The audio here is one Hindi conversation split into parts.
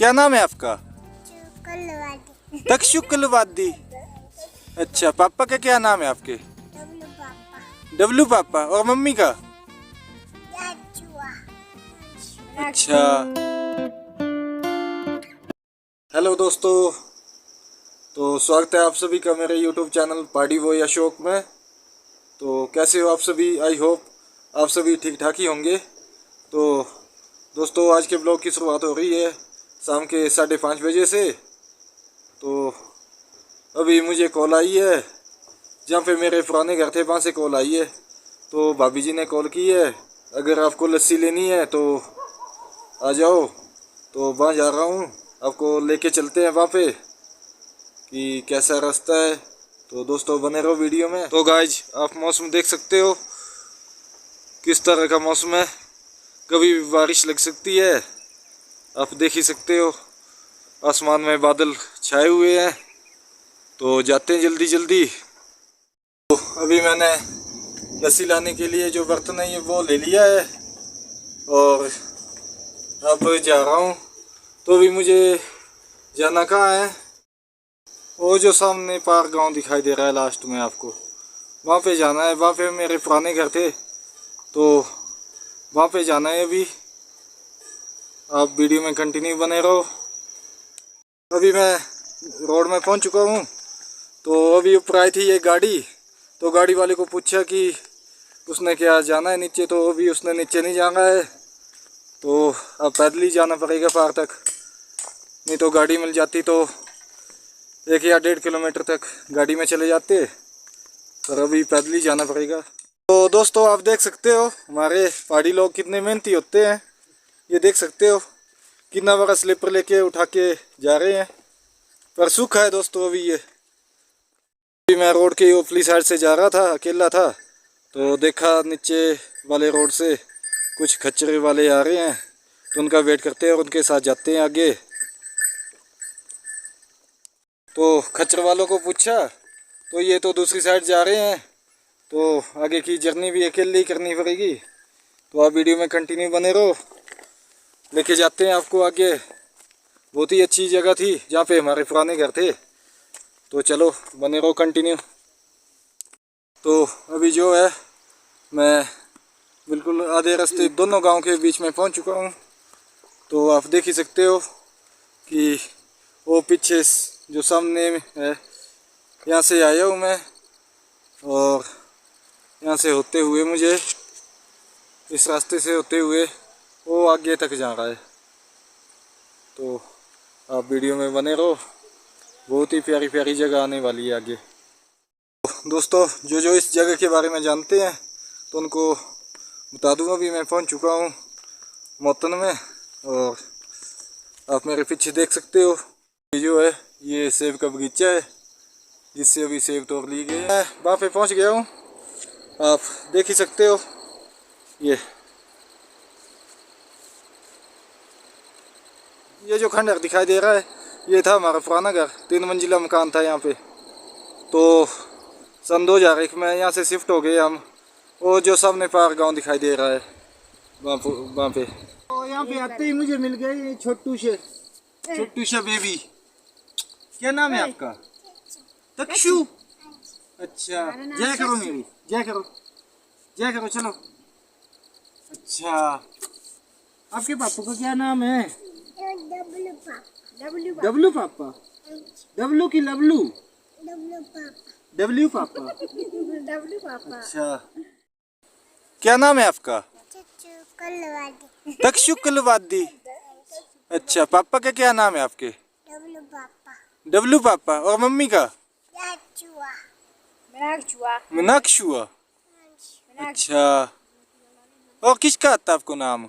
क्या नाम है आपका? शुक्लवादी। तक्षुकलवादी। अच्छा, पापा का क्या नाम है आपके? डब्लू पापा। डब्लू पापा। और मम्मी का? याचुआ। अच्छा। हेलो दोस्तों, तो स्वागत है आप सभी का मेरे YouTube channel party boy Ashok में। तो कैसे हो आप सभी? आई होप आप सभी ठीक ठाक ही होंगे। तो दोस्तों, आज के ब्लॉग की शुरुआत हो रही है शाम के 5:30 बजे से। तो अभी मुझे कॉल आई है, जहाँ पे मेरे पुराने घर थे वहाँ से कॉल आई है। तो भाभी जी ने कॉल की है, अगर आपको लस्सी लेनी है तो आ जाओ। तो वहाँ जा रहा हूँ, आपको लेके चलते हैं वहाँ पे कि कैसा रास्ता है। तो दोस्तों बने रहो वीडियो में। तो गाइज, आप मौसम देख सकते हो किस तरह का मौसम है, कभी भी बारिश लग सकती है। आप देख ही सकते हो आसमान में बादल छाए हुए हैं। तो जाते हैं जल्दी जल्दी। तो अभी मैंने लस्सी लाने के लिए जो बर्तन है ये वो ले लिया है और अब जा रहा हूँ। तो अभी मुझे जाना कहाँ है? वो जो सामने पार गांव दिखाई दे रहा है लास्ट में आपको, वहाँ पे जाना है। वहाँ पे मेरे पुराने घर थे, तो वहाँ पे जाना है अभी। आप वीडियो में कंटिन्यू बने रहो। अभी मैं रोड में पहुँच चुका हूँ। तो अभी ऊपर आई थी ये गाड़ी, तो गाड़ी वाले को पूछा कि उसने क्या जाना है नीचे, तो अभी उसने नीचे नहीं जाना है। तो अब पैदल ही जाना पड़ेगा पार तक, नहीं तो गाड़ी मिल जाती तो 1 या 1.5 किलोमीटर तक गाड़ी में चले जाते, पर अभी पैदल ही जाना पड़ेगा। तो दोस्तों, आप देख सकते हो हमारे पहाड़ी लोग कितने मेहनती होते हैं। ये देख सकते हो कितना बड़ा स्लीपर लेके उठा के जा रहे हैं, पर सूखा है दोस्तों अभी ये। अभी मैं रोड के ऊपरी साइड से जा रहा था, अकेला था, तो देखा नीचे वाले रोड से कुछ खच्चरे वाले आ रहे हैं, तो उनका वेट करते हैं और उनके साथ जाते हैं आगे। तो खच्चर वालों को पूछा तो ये तो दूसरी साइड जा रहे हैं, तो आगे की जर्नी भी अकेले ही करनी पड़ेगी। तो आप वीडियो में कंटिन्यू बने रहो, लेके जाते हैं आपको आगे। बहुत ही अच्छी जगह थी जहाँ पे हमारे पुराने घर थे। तो चलो बने रहो कंटिन्यू। तो अभी जो है मैं बिल्कुल आधे रास्ते दोनों गांव के बीच में पहुंच चुका हूं। तो आप देख ही सकते हो कि वो पीछे जो सामने है, यहाँ से आया हूँ मैं, और यहाँ से होते हुए मुझे इस रास्ते से होते हुए वो आगे तक जा रहा है। तो आप वीडियो में बने रहो, बहुत ही प्यारी प्यारी जगह आने वाली है आगे। तो दोस्तों, जो इस जगह के बारे में जानते हैं तो उनको बता दूँ, अभी मैं पहुंच चुका हूं मोतन में, और आप मेरे पीछे देख सकते हो ये जो है ये सेब का बगीचा है, जिससे अभी सेब तोड़ लिए गए। मैं वहाँ पे पहुंच गया हूं, आप देख ही सकते हो। ये जो खंडहर दिखाई दे रहा है ये था हमारा पुराना घर, 3 मंजिला मकान था यहाँ पे। तो सन 2001 में यहाँ से शिफ्ट हो गए हम। वो जो सामने पार गांव दिखाई दे रहा है वहाँ पे। तो यहाँ पे आते ही मुझे मिल गए छोटू से बेबी। क्या नाम है आपका? तक्षु। अच्छा, जय करो मेरी, जय करो, जय करो, चलो। अच्छा, आपके पापा का क्या नाम है? डब्लू पापा। डब्लू पापा। डब्लू की लबलू? डब्लू पापा। डब्लू पापा। डब्लू पापा। अच्छा, क्या नाम है आपका? शुक्लवादी। तक्षुकलवादी। अच्छा, पापा का क्या नाम है आपके? डब्लू पापा। डब्लू पापा। और मम्मी का? याचुआ। मीनाक्षुआ। अच्छा, और किसका आता आपको नाम?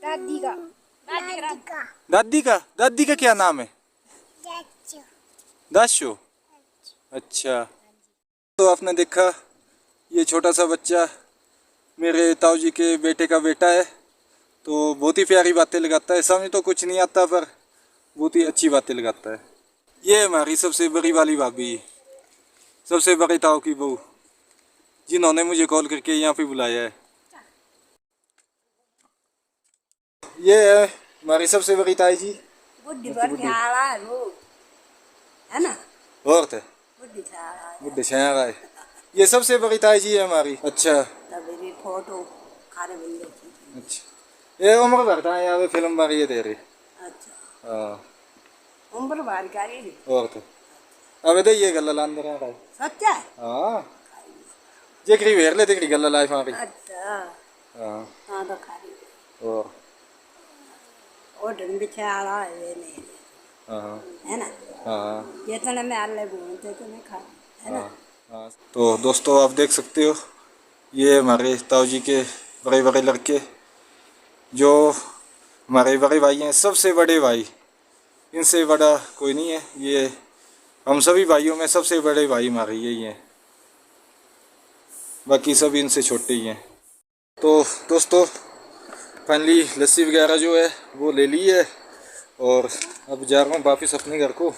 दादी का। दादी का? दादी का क्या नाम है? याचु। दाशो। अच्छा, तो आपने देखा ये छोटा सा बच्चा मेरे ताऊ जी के बेटे का बेटा है। तो बहुत ही प्यारी बातें लगाता है, समझ तो कुछ नहीं आता पर बहुत ही अच्छी बातें लगाता है। ये हमारी सबसे बड़ी वाली भाभी, सबसे बड़े ताऊ की बहू, जिन्होंने मुझे कॉल करके यहाँ पे बुलाया है। ये है हमारी सबसे बड़ी ताई जी बुढ़ी भर के आला है वो, है ना? और थे बुढ़ी से आला है। बुढ़े छाया गए। ये सबसे बड़ी ताई जी है हमारी। अच्छा तब मेरी फोटो खाने मिल गई थी। अच्छा ये उम्र भरता है यहाँ पे फिल्म बारी है तेरी। अच्छा हाँ उम्र बार करी रे। और थे अब तो ये गल्ला लान रहा है। सच्चा है? हाँ ये करीब हेर ले तेरी गल्ला लाइफ हमारी। अच्छा हाँ हाँ तो खाली और वो डंडी से आला है वे नहीं हाँ है ना? हाँ जितने में आले घूमते तो नहीं खा, है ना? हाँ। तो दोस्तों आप देख सकते हो ये हमारे ताऊ जी के बड़े बड़े लड़के जो हमारे बड़े भाई हैं, सबसे बड़े भाई, इनसे बड़ा कोई नहीं है। ये हम सभी भाइयों में सबसे बड़े भाई हमारे यही हैं, बाकी सब इनसे छोटे ही हैं। तो दोस्तों फाइनली लस्सी वगैरह जो है वो ले ली है और अब जा रहा हूँ वापस अपने घर को।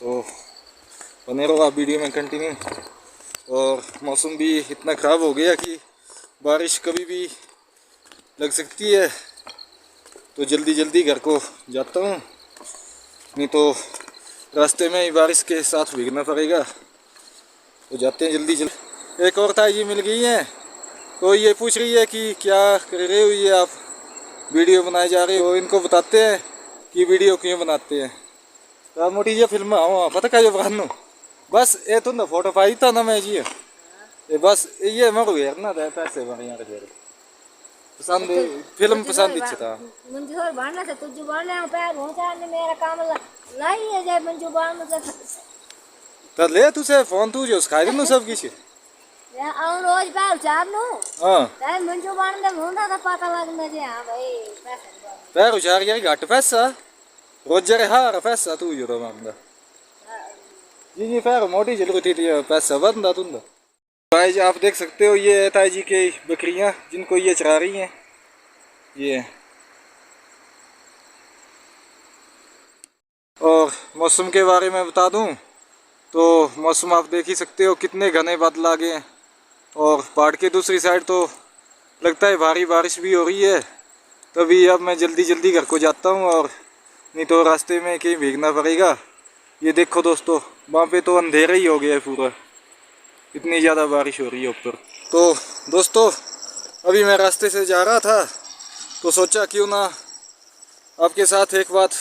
तो बने रहो आप वीडियो में कंटिन्यू। और मौसम भी इतना ख़राब हो गया कि बारिश कभी भी लग सकती है, तो जल्दी जल्दी घर को जाता हूँ, नहीं तो रास्ते में ही बारिश के साथ भीगना पड़ेगा। तो जाते हैं जल्दी जल्दी। एक और ताई जी मिल गई हैं, तो ये पूछ रही है कि क्या कर रहे हो ये आप, वीडियो बनाए जा रहे हो। इनको बताते हैं कि वीडियो क्यों बनाते हैं। तो मोटी जी फिल्म आओ पता क्या जो बनानो बस ये तो ना फोटो पाई था ना मैं जी ये बस ये मर गया ना पैसे बने यार पसंद फिल्म पसंद इच्छा था मंजूर बनना था तुझे बनने पैर पहुंचा ने मेरा काम लाई है जय मंजू बनना था तो ले तुझे फोन तू जो खाई दूँ सब किसी मैं आऊं रोज पैर चार नु हाँ ताई मंजू बनने ढूंढा था पता लगना जी हां भाई पैसे पैर उछार गया घाट पैसा रोज जरे हार पैसा तू जो तो मांगदा जी पैर मोटी जरूरत थी पैसा बंदा तुम भाई जी आप देख सकते हो ये है ताई जी की बकरियां जिनको ये चरा रही हैं। ये और मौसम के बारे में बता दूं तो मौसम आप देख ही सकते हो कितने घने बादल आ गए हैं और पहाड़ के दूसरी साइड तो लगता है भारी बारिश भी हो रही है। तभी अब मैं जल्दी जल्दी घर को जाता हूं और नहीं तो रास्ते में कहीं भीगना पड़ेगा। ये देखो दोस्तों वहाँ पे तो अंधेरा ही हो गया है पूरा, इतनी ज़्यादा बारिश हो रही है ऊपर। तो दोस्तों अभी मैं रास्ते से जा रहा था तो सोचा क्यों ना आपके साथ एक बात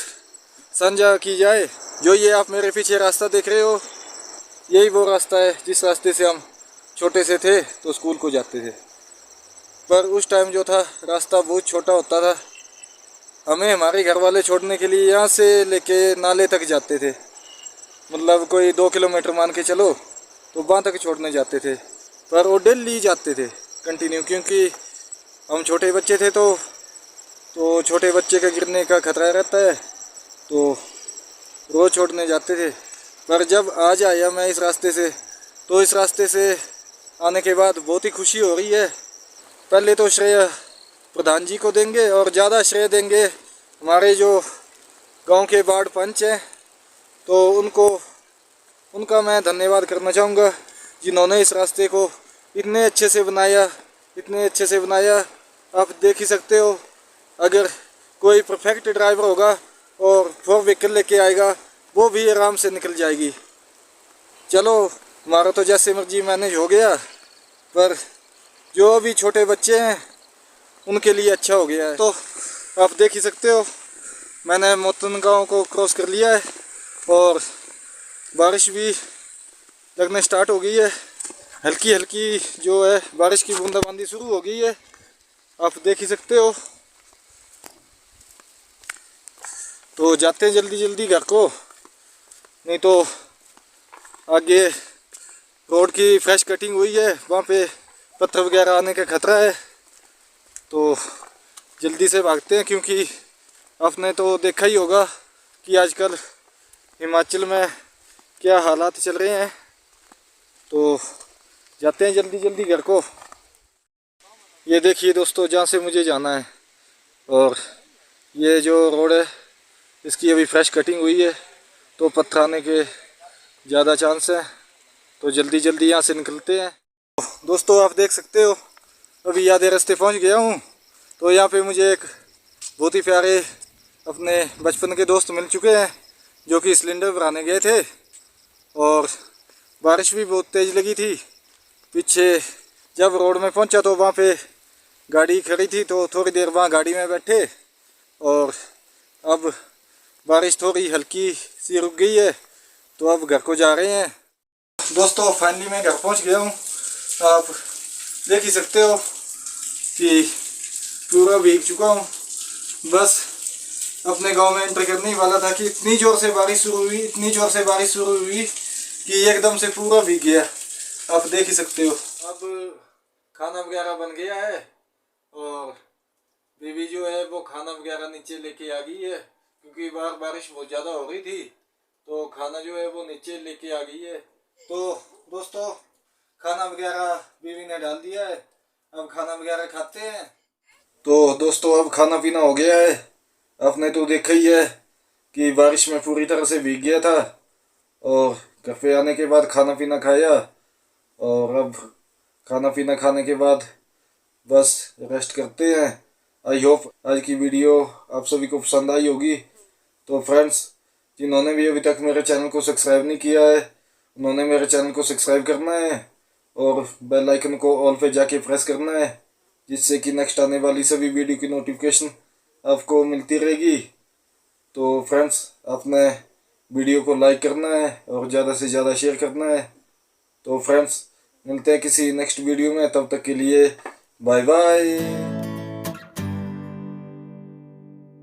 साझा की जाए। जो ये आप मेरे पीछे रास्ता देख रहे हो यही वो रास्ता है जिस रास्ते से हम छोटे से थे तो स्कूल को जाते थे। पर उस टाइम जो था रास्ता बहुत छोटा होता था, हमें हमारे घर वाले छोड़ने के लिए यहाँ से लेके नाले तक जाते थे, मतलब कोई 2 किलोमीटर मान के चलो तो वहाँ तक छोड़ने जाते थे। पर वो डेली जाते थे कंटिन्यू, क्योंकि हम छोटे बच्चे थे तो छोटे बच्चे का गिरने का खतरा रहता है, तो रोज़ छोड़ने जाते थे। पर जब आज आया मैं इस रास्ते से तो इस रास्ते से आने के बाद बहुत ही खुशी हो रही है। पहले तो श्रेय प्रधान जी को देंगे और ज़्यादा श्रेय देंगे हमारे जो गांव के वार्ड पंच हैं, तो उनका मैं धन्यवाद करना चाहूँगा जिन्होंने इस रास्ते को इतने अच्छे से बनाया। आप देख ही सकते हो अगर कोई परफेक्ट ड्राइवर होगा और 4 व्हीकल लेके आएगा वो भी आराम से निकल जाएगी। चलो हमारा तो जैसे मर्जी मैनेज हो गया, पर जो अभी छोटे बच्चे हैं उनके लिए अच्छा हो गया है। तो आप देख ही सकते हो मैंने मोतन गांव को क्रॉस कर लिया है और बारिश भी लगने स्टार्ट हो गई है। हल्की हल्की जो है बारिश की बूंदाबांदी शुरू हो गई है, आप देख ही सकते हो। तो जाते हैं जल्दी जल्दी घर को, नहीं तो आगे रोड की फ्रेश कटिंग हुई है, वहाँ पे पत्थर वगैरह आने का खतरा है। तो जल्दी से भागते हैं, क्योंकि आपने तो देखा ही होगा कि आजकल हिमाचल में क्या हालात चल रहे हैं। तो जाते हैं जल्दी जल्दी घर को। ये देखिए दोस्तों जहाँ से मुझे जाना है, और ये जो रोड है इसकी अभी फ्रेश कटिंग हुई है तो पत्थर आने के ज़्यादा चांस है। तो जल्दी जल्दी यहाँ से निकलते हैं। दोस्तों आप देख सकते हो अभी आधे रास्ते पहुँच गया हूँ। तो यहाँ पे मुझे एक बहुत ही प्यारे अपने बचपन के दोस्त मिल चुके हैं जो कि सिलेंडर भराने गए थे। और बारिश भी बहुत तेज़ लगी थी। पीछे जब रोड में पहुंचा तो वहाँ पे गाड़ी खड़ी थी, तो थोड़ी देर वहाँ गाड़ी में बैठे और अब बारिश थोड़ी हल्की सी रुक गई है, तो अब घर को जा रहे हैं। दोस्तों फाइनली मैं घर पहुंच गया हूं। आप देख ही सकते हो कि पूरा भीग चुका हूं। बस अपने गांव में एंटर करने ही वाला था कि इतनी ज़ोर से बारिश शुरू हुई कि एकदम से पूरा भीग गया। आप देख ही सकते हो। अब खाना वगैरह बन गया है और बीवी जो है वो खाना वगैरह नीचे लेके आ गई है, क्योंकि बाहर बारिश बहुत ज़्यादा हो रही थी, तो खाना जो है वो नीचे लेके आ गई है। तो दोस्तों खाना वगैरह बीवी ने डाल दिया है, अब खाना वगैरह खाते हैं। तो दोस्तों अब खाना पीना हो गया है। आपने तो देखा ही है कि बारिश में पूरी तरह से भीग गया था और घर पे आने के बाद खाना पीना खाया और अब खाना पीना खाने के बाद बस रेस्ट करते हैं। आई होप आज की वीडियो आप सभी को पसंद आई होगी। तो फ्रेंड्स, जिन्होंने भी अभी तक मेरे चैनल को सब्सक्राइब नहीं किया है उन्होंने मेरे चैनल को सब्सक्राइब करना है और बेल आइकन को ऑल पे जाके प्रेस करना है, जिससे कि नेक्स्ट आने वाली सभी वीडियो की नोटिफिकेशन आपको मिलती रहेगी। तो फ्रेंड्स, आपने वीडियो को लाइक करना है और ज़्यादा से ज़्यादा शेयर करना है। तो फ्रेंड्स, मिलते हैं किसी नेक्स्ट वीडियो में, तब तक के लिए बाय बाय।